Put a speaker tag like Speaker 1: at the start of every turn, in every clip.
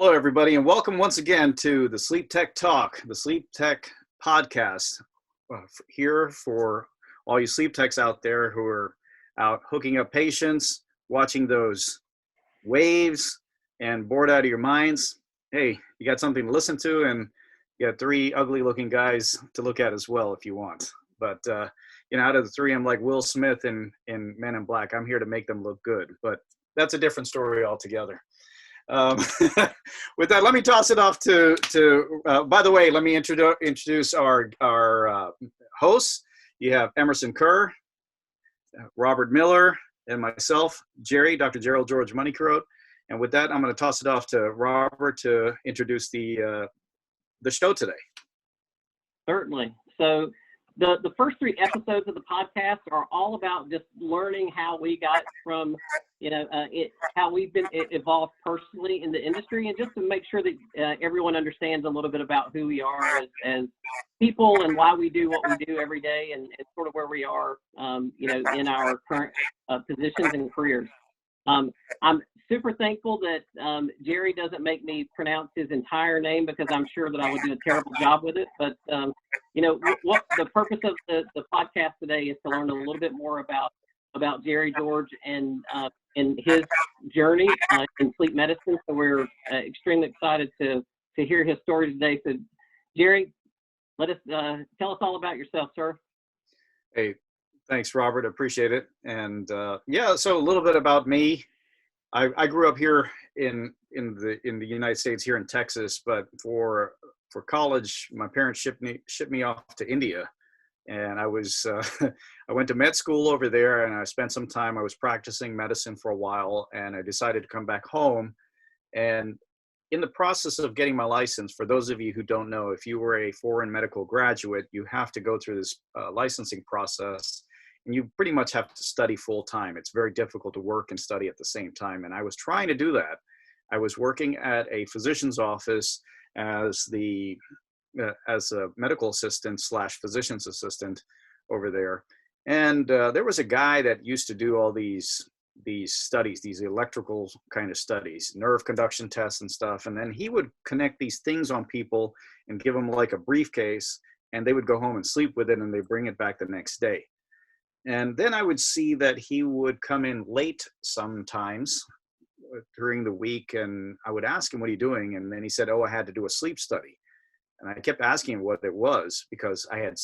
Speaker 1: Hello, everybody, and welcome once again to the SleepTech Talk, the SleepTech podcast. Here for all you sleep techs out there who are out hooking up patients, watching those waves, and bored out of your minds. Hey, you got something to listen to, and you got three ugly-looking guys to look at as well if you want. But out of the three, I'm like Will Smith in Men in Black. I'm here to make them look good, but that's a different story altogether. With that, let me toss it off to by the way, let me introduce our hosts. You have Emerson Kerr, Robert Miller, and myself, Dr. Gerald George Mannikarote. And with that, I'm going to toss it off to Robert to introduce the show today.
Speaker 2: Certainly. So the first three episodes of the podcast are all about just learning how we got from, how we've been evolved personally in the industry, and just to make sure that everyone understands a little bit about who we are as people and why we do what we do every day, and sort of where we are, in our current positions and careers. I'm super thankful that Jerry doesn't make me pronounce his entire name, because I'm sure that I would do a terrible job with it. But, what the purpose of the podcast today is to learn a little bit more about Jerry George and his journey in sleep medicine. So we're extremely excited to hear his story today. So, Jerry, tell us all about yourself, sir.
Speaker 1: Hey, thanks, Robert. Appreciate it. And so a little bit about me. I grew up here in the United States, here in Texas, but for college, my parents shipped me off to India, and I went to med school over there, and I spent some time. I was practicing medicine for a while, and I decided to come back home. And in the process of getting my license, for those of you who don't know, if you were a foreign medical graduate, you have to go through this licensing process. And you pretty much have to study full time. It's very difficult to work and study at the same time. And I was trying to do that. I was working at a physician's office as a medical assistant / physician's assistant over there. And there was a guy that used to do all these studies, these electrical kind of studies, nerve conduction tests and stuff. And then he would connect these things on people and give them like a briefcase, and they would go home and sleep with it, and they bring it back the next day. And then I would see that he would come in late sometimes during the week, and I would ask him, "What are you doing?" And then he said, "Oh, I had to do a sleep study." And I kept asking him what it was, because I had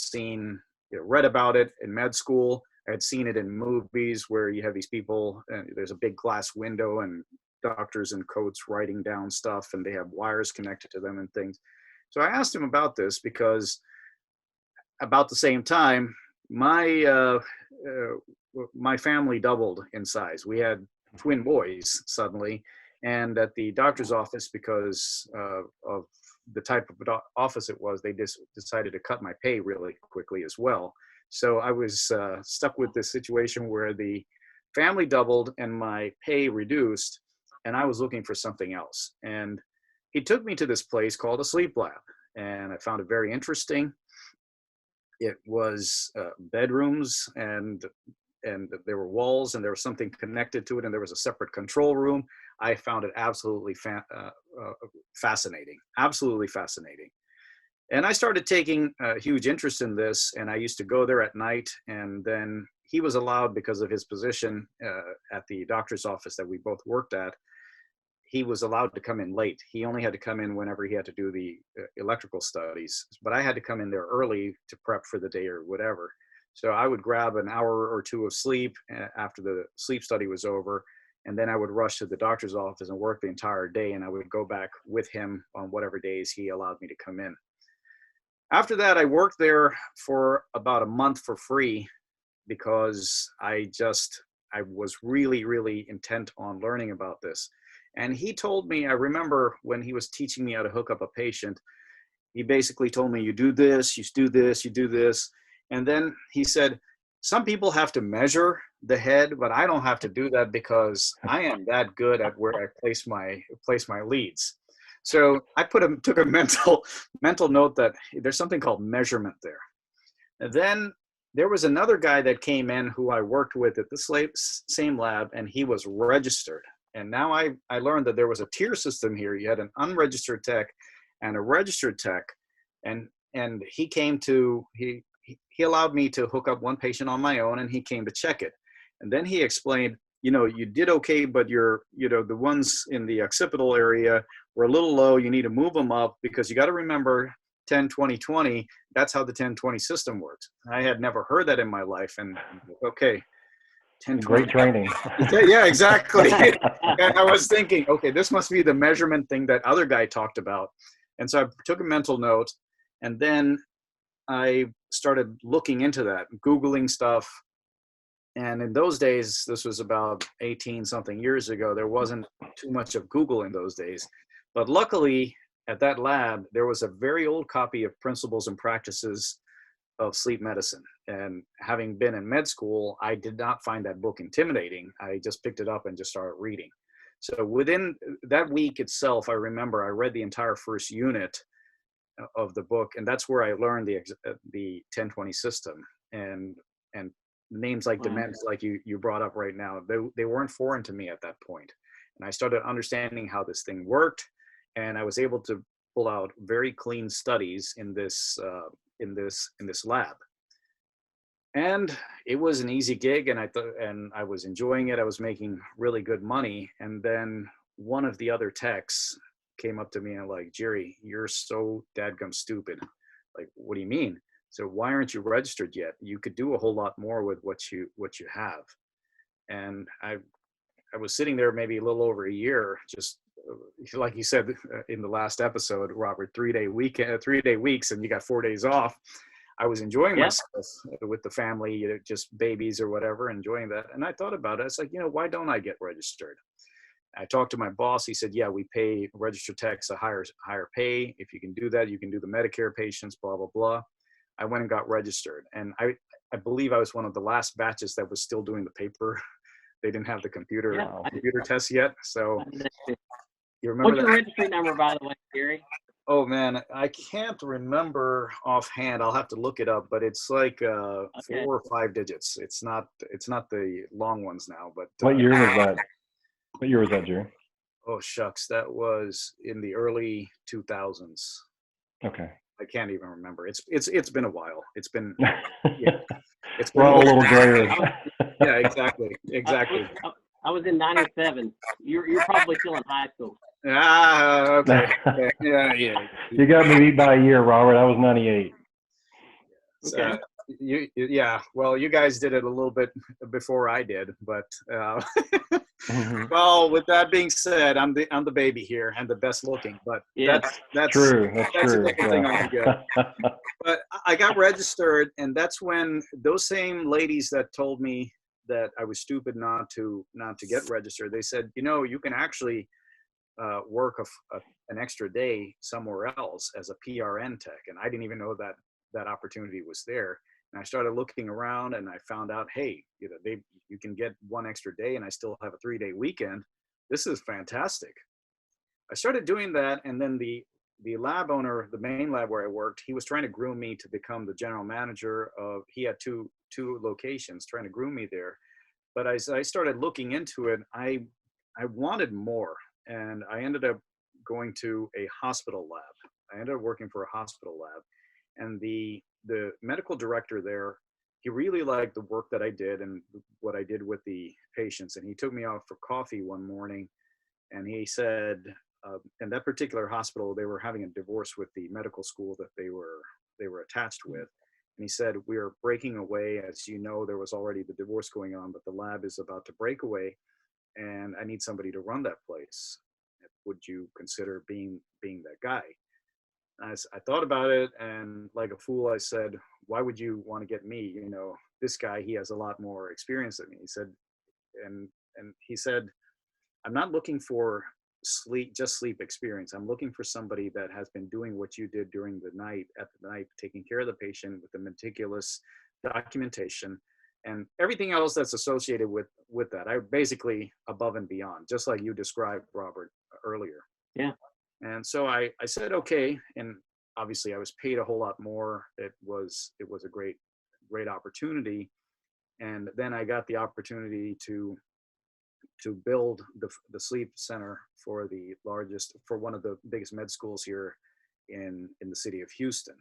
Speaker 1: read about it in med school. I had seen it in movies where you have these people, and there's a big glass window and doctors in coats writing down stuff, and they have wires connected to them and things. So I asked him about this, because about the same time, my family doubled in size. We had twin boys suddenly, and at the doctor's office, because of the type of office it was, they decided to cut my pay really quickly as well. So I was stuck with this situation where the family doubled and my pay reduced, and I was looking for something else. And he took me to this place called a sleep lab, and I found it very interesting. It was bedrooms, and there were walls, and there was something connected to it, and there was a separate control room. I found it absolutely fascinating, absolutely fascinating. And I started taking a huge interest in this, and I used to go there at night. And then he was allowed, because of his position at the doctor's office that we both worked at, he was allowed to come in late. He only had to come in whenever he had to do the electrical studies, but I had to come in there early to prep for the day or whatever. So I would grab an hour or two of sleep after the sleep study was over, and then I would rush to the doctor's office and work the entire day, and I would go back with him on whatever days he allowed me to come in. After that, I worked there for about a month for free, because I was really, really intent on learning about this. And he told me, I remember when he was teaching me how to hook up a patient, he basically told me, you do this, you do this, you do this. And then he said, some people have to measure the head, but I don't have to do that, because I am that good at where I place my leads. So I took a mental note that there's something called measurement there. And then there was another guy that came in who I worked with at the same lab, and he was registered. And now I learned that there was a tier system here. You had an unregistered tech and a registered tech. And he allowed me to hook up one patient on my own, and he came to check it. And then he explained, you did okay, but the ones in the occipital area were a little low. You need to move them up, because you got to remember 10-20-20. That's how the 10-20 system works. I had never heard that in my life. And okay, 10-20.
Speaker 3: Great training.
Speaker 1: Yeah, exactly. And I was thinking, okay, this must be the measurement thing that other guy talked about. And so I took a mental note, and then I started looking into that, Googling stuff. And in those days, this was about 18 something years ago, there wasn't too much of Google in those days. But luckily, at that lab, there was a very old copy of Principles and Practices of Sleep Medicine. And having been in med school, I did not find that book intimidating. I just picked it up and just started reading. So within that week itself, I remember I read the entire first unit of the book, and that's where I learned the 10-20 system. And names like dements, like you brought up right now, they weren't foreign to me at that point. And I started understanding how this thing worked, and I was able to pull out very clean studies in this lab. And it was an easy gig, and I was enjoying it. I was making really good money. And then one of the other techs came up to me and like, Jerry, you're so dadgum stupid. Like, what do you mean? So why aren't you registered yet? You could do a whole lot more with what you have. And I was sitting there maybe a little over a year, just like you said in the last episode, Robert, 3-day weeks, and you got 4 days off. I was enjoying myself with the family, just babies or whatever, enjoying that. And I thought about it. I was like, why don't I get registered? I talked to my boss. He said, yeah, we pay registered techs a higher pay. If you can do that, you can do the Medicare patients, blah, blah, blah. I went and got registered. And I believe I was one of the last batches that was still doing the paper. They didn't have the computer tests yet. So you remember
Speaker 2: What's your registry number, by the way, Gary?
Speaker 1: Oh man, I can't remember offhand. I'll have to look it up, but it's like 4 or 5 digits. It's not the long ones now, but
Speaker 3: what year was that? What year was that, Jerry?
Speaker 1: Oh shucks, that was in the early 2000s.
Speaker 3: Okay.
Speaker 1: I can't even remember. It's been a while. It's been it's been
Speaker 3: we're all a little grayer.
Speaker 1: Yeah, exactly.
Speaker 2: I was in 97. You're probably still in high school.
Speaker 1: Okay. Yeah.
Speaker 3: You got me beat by a year, Robert. I was 98.
Speaker 2: Okay.
Speaker 1: Well, you guys did it a little bit before I did, but well, with that being said, I'm the baby here and the best looking, but that's
Speaker 3: true. That's true.
Speaker 1: A different thing altogether. But I got registered, and that's when those same ladies that told me that I was stupid not to get registered, they said, you can actually work an extra day somewhere else as a PRN tech, and I didn't even know that opportunity was there. And I started looking around, and I found out, hey, you can get one extra day, and I still have a 3-day weekend. This is fantastic. I started doing that, and then the lab owner, the main lab where I worked, he was trying to groom me to become the general manager of. He had two locations, trying to groom me there. But as I started looking into it, I wanted more, and I ended up going to a hospital lab. I ended up working for a hospital lab, and the medical director there, he really liked the work that I did and what I did with the patients. And he took me out for coffee one morning, and he said, in that particular hospital, they were having a divorce with the medical school that they were attached with. And he said, we are breaking away. As you know, there was already the divorce going on, but the lab is about to break away, and I need somebody to run that place. Would you consider being that guy? I thought about it, and like a fool, I said, why would you want to get me? This guy, he has a lot more experience than me. He said, and he said, I'm not looking for sleep experience. I'm looking for somebody that has been doing what you did during the night, taking care of the patient with the meticulous documentation and everything else that's associated with that. I basically above and beyond, just like you described, Robert, earlier.
Speaker 2: Yeah.
Speaker 1: And so I said, okay. And obviously I was paid a whole lot more. It was a great opportunity. And then I got the opportunity to to build the sleep center for one of the biggest med schools here in the city of Houston.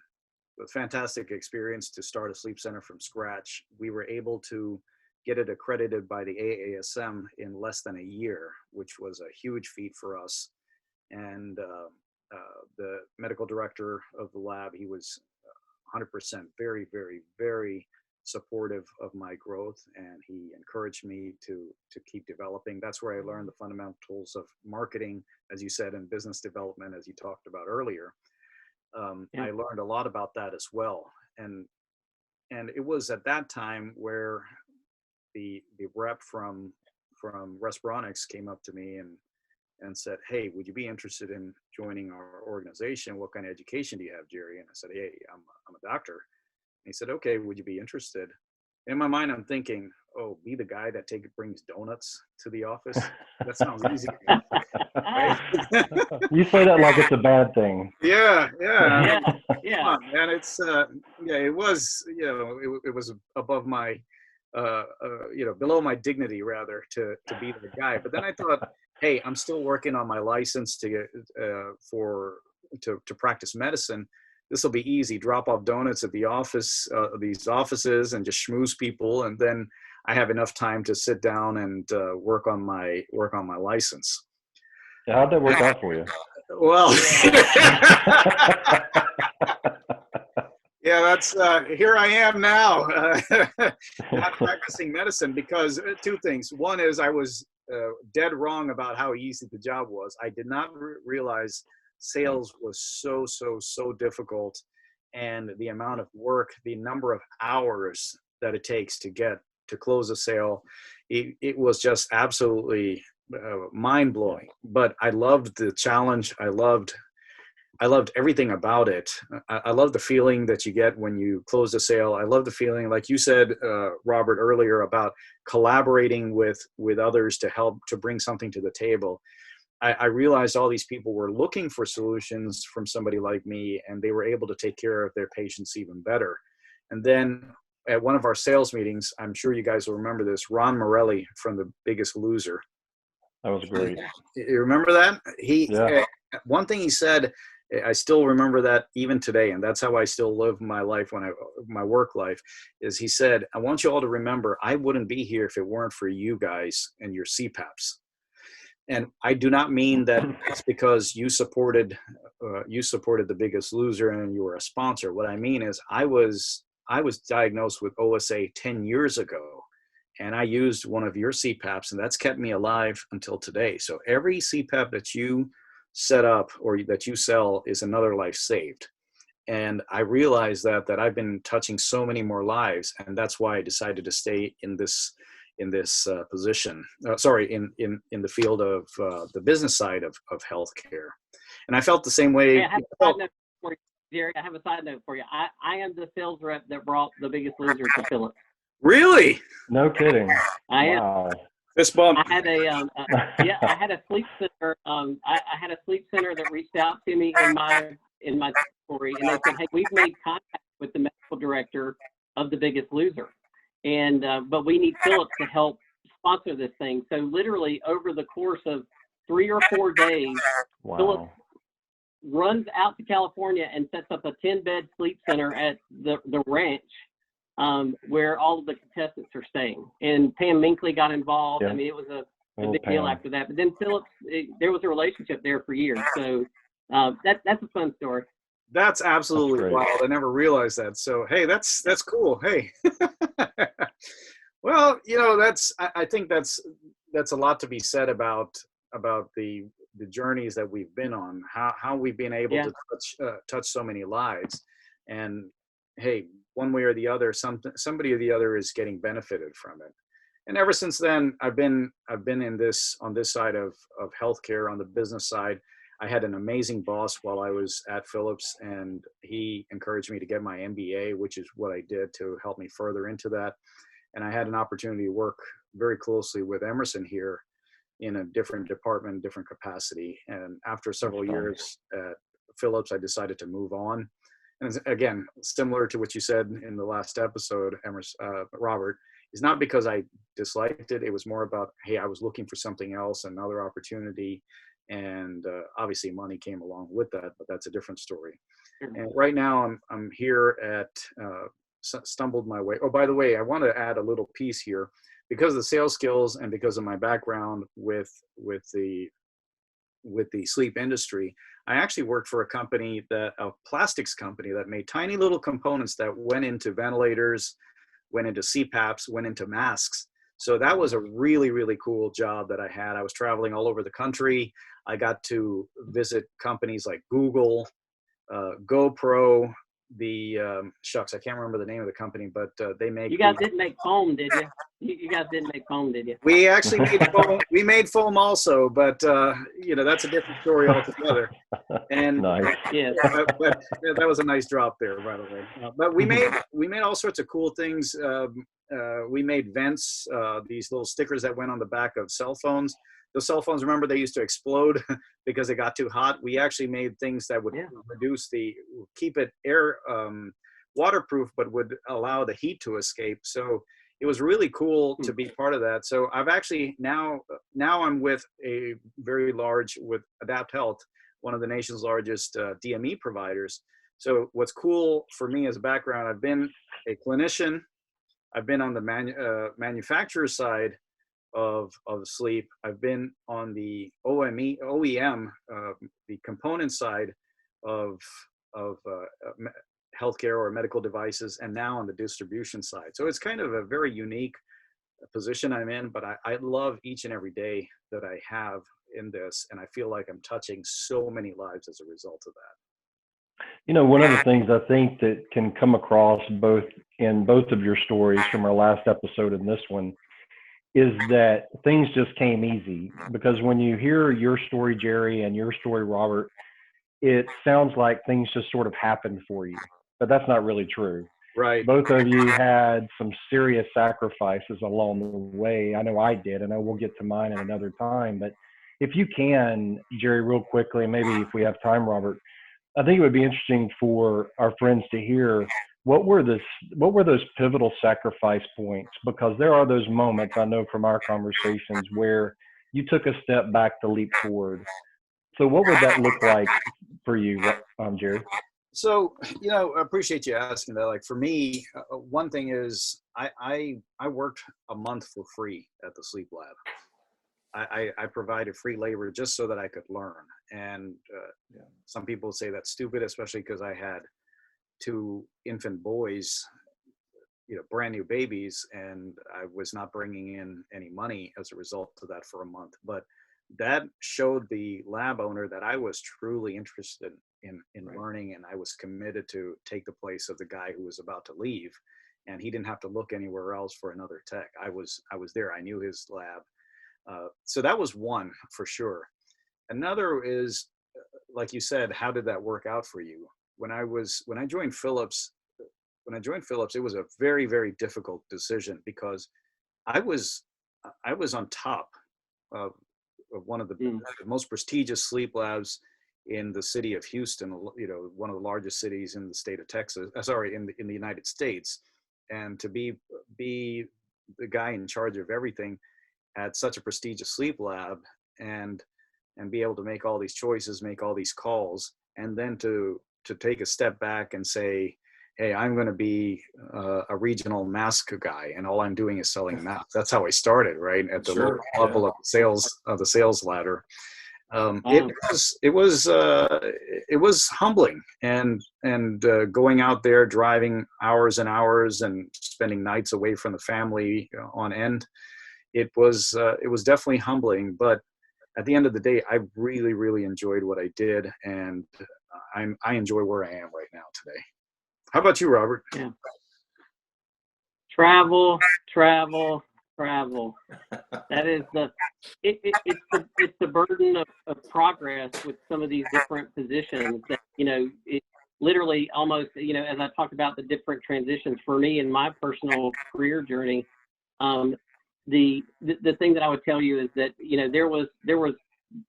Speaker 1: A fantastic experience to start a sleep center from scratch. We were able to get it accredited by the AASM in less than a year, which was a huge feat for us. And the medical director of the lab, he was 100% very, very, very supportive of my growth, and he encouraged me to keep developing. That's where I learned the fundamentals of marketing, as you said, and business development, as you talked about earlier. I learned a lot about that as well, and it was at that time where the rep from Respironics came up to me and said, "Hey, would you be interested in joining our organization? What kind of education do you have, Jerry?" And I said, "Hey, I'm a doctor." And he said, "Okay, would you be interested?" In my mind, I'm thinking, "Oh, be the guy that brings donuts to the office? That sounds easy." Right?
Speaker 3: You say that like it's a bad thing.
Speaker 1: Yeah.
Speaker 2: Yeah.
Speaker 1: Come on, man. It's it was, it was above my below my dignity, rather, to be the guy. But then I thought, hey, I'm still working on my license to get to practice medicine. This will be easy. Drop off donuts at the office, these offices, and just schmooze people, and then I have enough time to sit down and work on my license.
Speaker 3: Yeah, how'd that work out for you?
Speaker 1: Well, yeah, that's here I am now, not practicing medicine, because two things. One is I was dead wrong about how easy the job was. I did not realize sales was so difficult, and the amount of work, the number of hours that it takes to close a sale, it was just absolutely mind-blowing. But I loved the challenge. I loved everything about it. I love the feeling that you get when you close a sale. I love the feeling, like you said, Robert, earlier, about collaborating with others to help to bring something to the table. I realized all these people were looking for solutions from somebody like me, and they were able to take care of their patients even better. And then at one of our sales meetings, I'm sure you guys will remember this, Ron Morelli from The Biggest Loser.
Speaker 3: That was great.
Speaker 1: You remember that? One thing he said, I still remember that even today, and that's how I still live my life my work life, is he said, "I want you all to remember, I wouldn't be here if it weren't for you guys and your CPAPs." And I do not mean that it's because you supported The Biggest Loser and you were a sponsor. What I mean is I was diagnosed with OSA 10 years ago, and I used one of your CPAPs, and that's kept me alive until today. So every CPAP that you set up or that you sell is another life saved. And I realized that I've been touching so many more lives, and that's why I decided to stay in this position. In the field of the business side of healthcare. And I felt the same way.
Speaker 2: Hey, I have a side note for you, Jerry. I have a side note for you. I am the sales rep that brought The Biggest Loser to Phillips.
Speaker 1: Really?
Speaker 3: No kidding.
Speaker 2: I am.
Speaker 3: Wow.
Speaker 1: Fist bump.
Speaker 2: I had I had a sleep center. I had a sleep center that reached out to me in my story, and they said, "Hey, we've made contact with the medical director of The Biggest Loser, and but we need Phillips to help sponsor this thing." So literally over the course of 3 or 4 days,
Speaker 3: Wow.
Speaker 2: Phillips runs out to California and sets up a 10-bed sleep center at the ranch, where all of the contestants are staying. And Pam Minkley got involved.
Speaker 3: Yeah.
Speaker 2: I mean, it was a big
Speaker 3: Pam.
Speaker 2: deal after that. But then Phillips, there was a relationship there for years. So that's a fun story.
Speaker 1: That's absolutely wild. I never realized that. So, hey, that's cool. Hey. Well, I think that's a lot to be said about the journeys that we've been on, how we've been able to touch so many lives. And hey, one way or the other, somebody or the other is getting benefited from it. And ever since then, I've been on this side of healthcare, on the business side. I had an amazing boss while I was at Phillips, and he encouraged me to get my MBA, which is what I did to help me further into that. And I had an opportunity to work very closely with Emerson here in a different department, different capacity. And after several years at Phillips, I decided to move on. And again, similar to what you said in the last episode, Emerson, Robert, is not because I disliked it. It was more about, hey, I was looking for something else, another opportunity. And obviously money came along with that, but that's a different story. And right now I'm here at, stumbled my way. Oh, by the way, I want to add a little piece here because of the sales skills and because of my background with the sleep industry. I actually worked for a plastics company that made tiny little components that went into ventilators, went into CPAPs, went into masks. So that was a really, really cool job that I had. I was traveling all over the country. I got to visit companies like Google, GoPro, shucks, I can't remember the name of the company, but they make.
Speaker 2: You guys didn't make foam, did you? You guys didn't make foam, did you?
Speaker 1: We actually made foam. We made foam also, but that's a different story altogether. And
Speaker 3: Nice.
Speaker 2: Yeah.
Speaker 1: but that was a nice drop there, by the way. But we made all sorts of cool things. We made vents, these little stickers that went on the back of cell phones. The cell phones, remember, they used to explode because it got too hot. We actually made things that would keep it waterproof, but would allow the heat to escape. So it was really cool to be part of that. So I've actually now I'm with with Adapt Health, one of the nation's largest DME providers. So what's cool for me as a background, I've been a clinician. I've been on the manufacturer side of sleep. I've been on the OEM, the component side of healthcare or medical devices, and now on the distribution side. So it's kind of a very unique position I'm in, but I love each and every day that I have in this, and I feel like I'm touching so many lives as a result of that.
Speaker 3: One of the things I think that can come across in both of your stories from our last episode and this one is that things just came easy. Because when you hear your story, Jerry, and your story, Robert, it sounds like things just sort of happened for you, but that's not really true.
Speaker 1: Right.
Speaker 3: Both of you had some serious sacrifices along the way. I know I did. I know we'll get to mine at another time, but if you can, Jerry, real quickly, and maybe if we have time, Robert, I think it would be interesting for our friends to hear what were those pivotal sacrifice points, because there are those moments, I know from our conversations, where you took a step back to leap forward. So what would that look like for you, Jerry?
Speaker 1: So, I appreciate you asking that. Like for me, one thing is I worked a month for free at the sleep lab. I provided free labor just so that I could learn. And some people say that's stupid, especially because I had 2 infant boys, brand new babies, and I was not bringing in any money as a result of that for a month. But that showed the lab owner that I was truly interested in learning, and I was committed to take the place of the guy who was about to leave, and he didn't have to look anywhere else for another tech. I was there. I knew his lab. So that was one for sure. Another is, like you said, how did that work out for you? When I joined Philips, it was a very, very difficult decision because I was on top of one of the most prestigious sleep labs in the city of Houston, one of the largest cities in the state of Texas, in the United States. And to be the guy in charge of everything at such a prestigious sleep lab and be able to make all these choices, make all these calls, and then to take a step back and say, hey, I'm going to be a regional mask guy, and all I'm doing is selling masks. That's how I started, right at the lower level of the sales ladder. It was humbling, and going out there, driving hours and hours, and spending nights away from the family on end. It was definitely humbling, but at the end of the day, I really, really enjoyed what I did, and I enjoy where I am right now today. How about you, Robert?
Speaker 2: Yeah. Travel. That is it's the burden of progress with some of these different positions that, it literally almost, as I talked about the different transitions for me in my personal career journey, the thing that I would tell you is that, there was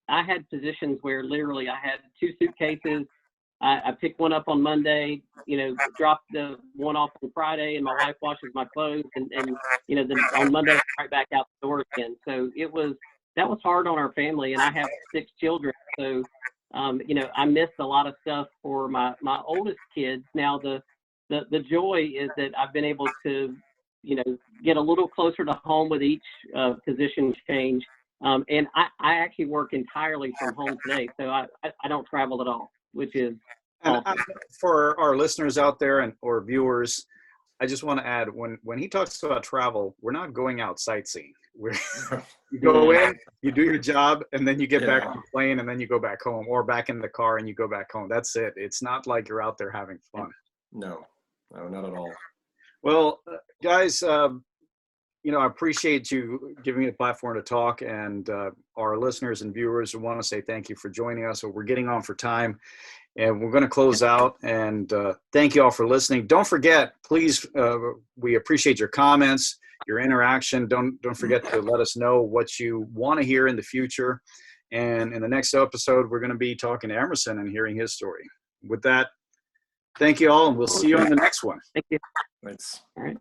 Speaker 2: I had positions where literally I had 2 suitcases I pick one up on Monday, drop the one off on Friday, and my wife washes my clothes, and then on Monday I'm right back out the door again. So that was hard on our family, and I have 6 children, so I missed a lot of stuff for my oldest kids. Now the joy is that I've been able to get a little closer to home with each position change, and I actually work entirely from home today, so I don't travel at all, which is awesome.
Speaker 1: For our listeners out there or viewers, I just want to add, when he talks about travel, we're not going out sightseeing. You go in, you do your job, and then you get back on the plane, and then you go back home, or back in the car and you go back home. That's it. It's not like you're out there having fun.
Speaker 4: No, not at all.
Speaker 1: Well, guys, I appreciate you giving me the platform to talk, and our listeners and viewers want to say thank you for joining us. So we're getting on for time, and we're going to close out, and thank you all for listening. Don't forget, please, we appreciate your comments, your interaction. Don't forget to let us know what you want to hear in the future. And in the next episode, we're going to be talking to Emerson and hearing his story. With that, thank you all, and we'll see you on the next one.
Speaker 2: Thank you.
Speaker 4: Thanks.
Speaker 2: All right.